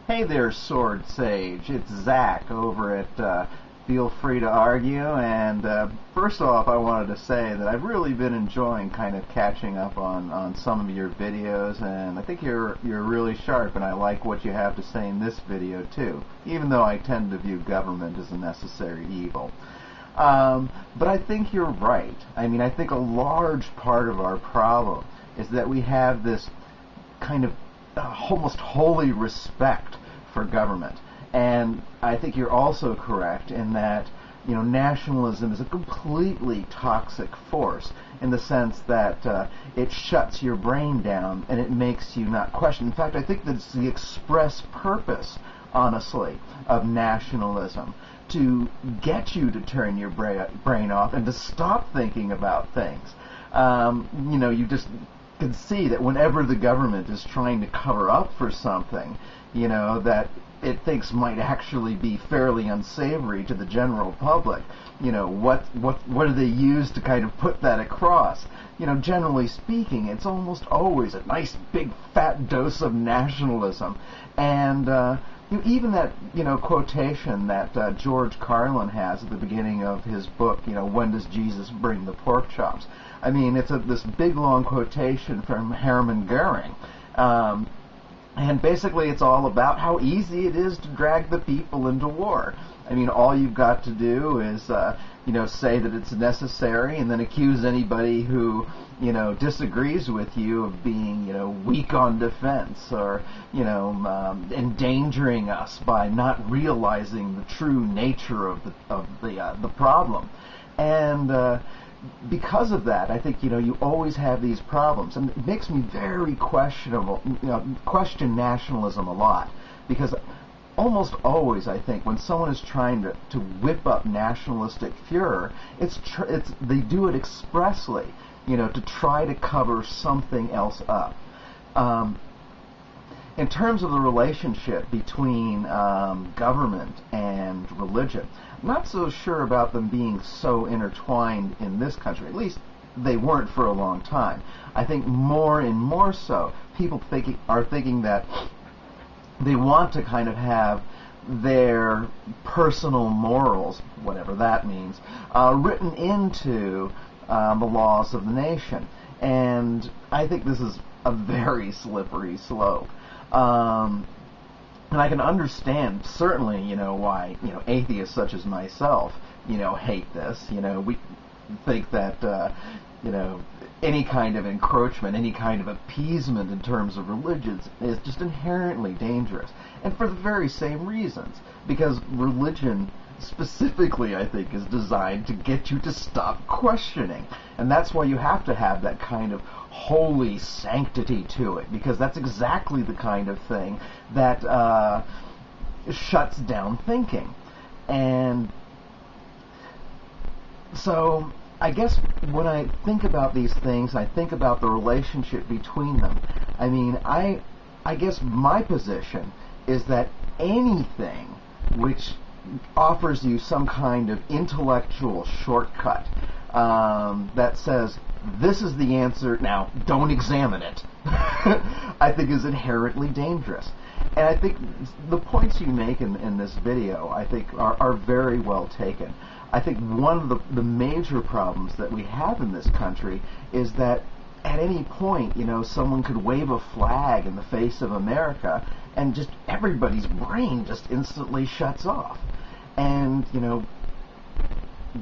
Hey there, Sword Sage. It's Zach over at Feel Free to Argue. And first off, I wanted to say that I've really been enjoying kind of catching up on some of your videos, and I think you're really sharp, and I like what you have to say in this video too, even though I tend to view government as a necessary evil. But I think you're right. I mean, I think a large part of our problem is that we have this kind of almost holy respect for government. And I think you're also correct in that, you know, nationalism is a completely toxic force in the sense that it shuts your brain down and it makes you not question. In fact, I think that it's the express purpose, honestly, of nationalism, to get you to turn your brain off and to stop thinking about things. You know, you just can see that whenever the government is trying to cover up for something, you know, that it thinks might actually be fairly unsavory to the general public, you know, what do they use to kind of put that across? You know, generally speaking, it's almost always a nice big fat dose of nationalism. And even that, you know, quotation that George Carlin has at the beginning of his book, you know, When Does Jesus Bring the Pork Chops? I mean, it's this big long quotation from Hermann Goering. And basically it's all about how easy it is to drag the people into war. I mean, all you've got to do is, you know, say that it's necessary and then accuse anybody who, you know, disagrees with you of being, you know, weak on defense or, you know, endangering us by not realizing the true nature of the problem. And because of that, I think, you know, you always have these problems, and it makes me very question nationalism a lot, because almost always, I think, when someone is trying to whip up nationalistic furor, they do it expressly, you know, to try to cover something else up. In terms of the relationship between government and religion, I'm not so sure about them being so intertwined in this country. At least they weren't for a long time. I think more and more so, people are thinking that they want to kind of have their personal morals, whatever that means, written into the laws of the nation. And I think this is a very slippery slope. And I can understand, certainly, you know, why, you know, atheists such as myself, you know, hate this. You know, we think that, you know, any kind of encroachment, any kind of appeasement in terms of religions is just inherently dangerous. And for the very same reasons. Because religion specifically, I think, is designed to get you to stop questioning. And that's why you have to have that kind of holy sanctity to it, because that's exactly the kind of thing that shuts down thinking. And so I guess when I think about these things, I think about the relationship between them. I mean, I guess my position is that anything which offers you some kind of intellectual shortcut that says, this is the answer, now don't examine it, I think is inherently dangerous. And I think the points you make in this video, I think, are very well taken. I think one of the major problems that we have in this country is that at any point, you know, someone could wave a flag in the face of America and just everybody's brain just instantly shuts off. And, you know,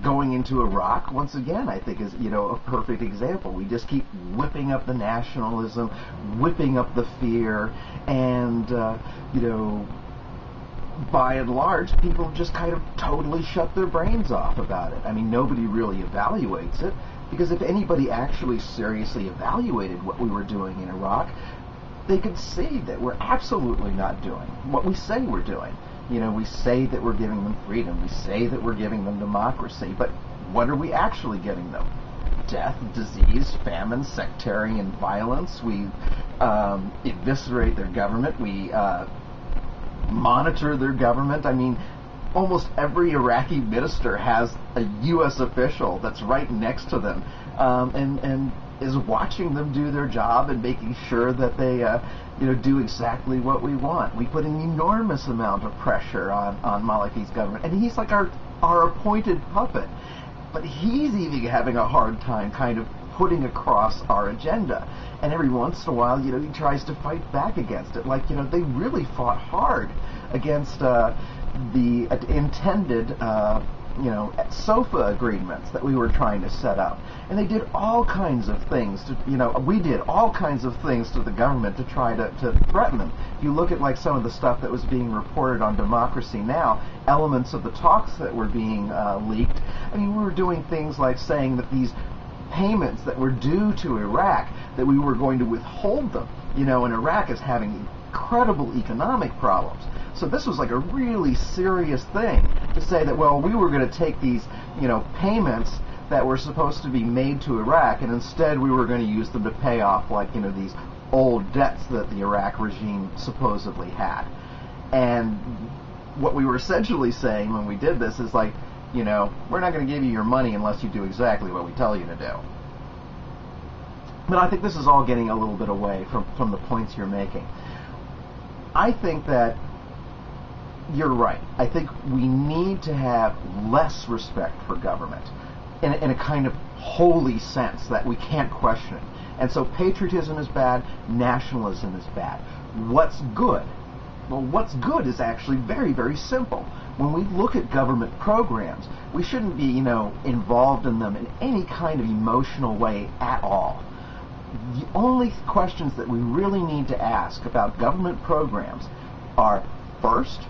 going into Iraq, once again, I think is, you know, a perfect example. We just keep whipping up the nationalism, whipping up the fear, and, you know, by and large, people just kind of totally shut their brains off about it. I mean, nobody really evaluates it, because if anybody actually seriously evaluated what we were doing in Iraq, they could see that we're absolutely not doing what we say we're doing. You know, we say that we're giving them freedom, we say that we're giving them democracy, but what are we actually giving them? Death, disease, famine, sectarian violence. We eviscerate their government, we monitor their government. I mean, almost every Iraqi minister has a U.S. official that's right next to them, and is watching them do their job and making sure that they do exactly what we want. We put an enormous amount of pressure on Maliki's government, and he's like our appointed puppet. But he's even having a hard time kind of putting across our agenda. And every once in a while, he tries to fight back against it. Like, they really fought hard against the intended, SOFA agreements that we were trying to set up. And they did all kinds of things we did all kinds of things to the government to try to threaten them. If you look at like some of the stuff that was being reported on Democracy Now!, elements of the talks that were being leaked, I mean, we were doing things like saying that these payments that were due to Iraq, that we were going to withhold them, and Iraq is having incredible economic problems. So this was like a really serious thing to say that, well, we were going to take these, payments that were supposed to be made to Iraq, and instead we were going to use them to pay off, like, these old debts that the Iraq regime supposedly had. And what we were essentially saying when we did this is like, we're not going to give you your money unless you do exactly what we tell you to do. But I think this is all getting a little bit away from the points you're making. I think that you're right. I think we need to have less respect for government in a kind of holy sense that we can't question it. And so patriotism is bad, nationalism is bad. What's good? Well, what's good is actually very, very simple. When we look at government programs, we shouldn't be, involved in them in any kind of emotional way at all. The only questions that we really need to ask about government programs are, first,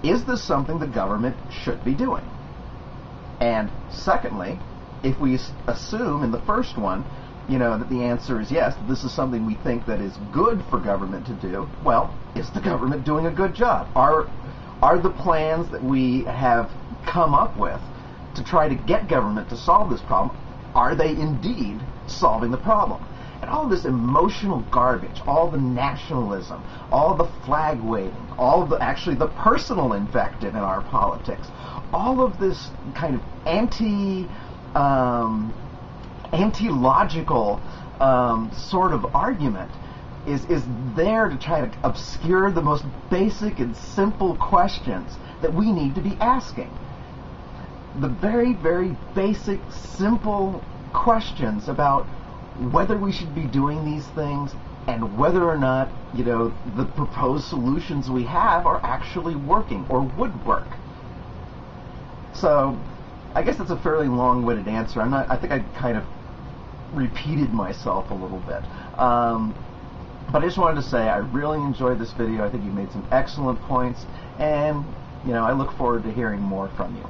is this something the government should be doing? And secondly, if we assume in the first one, that the answer is yes, that this is something we think that is good for government to do, well, is the government doing a good job? Are the plans that we have come up with to try to get government to solve this problem, are they indeed solving the problem? And all this emotional garbage, all the nationalism, all the flag waving, all the the personal invective in our politics, all of this kind of anti-logical sort of argument is there to try to obscure the most basic and simple questions that we need to be asking. The very, very basic, simple questions about whether we should be doing these things and whether or not, the proposed solutions we have are actually working or would work. So, I guess that's a fairly long-winded answer. I think I kind of repeated myself a little bit. But I just wanted to say I really enjoyed this video. I think you made some excellent points, and I look forward to hearing more from you.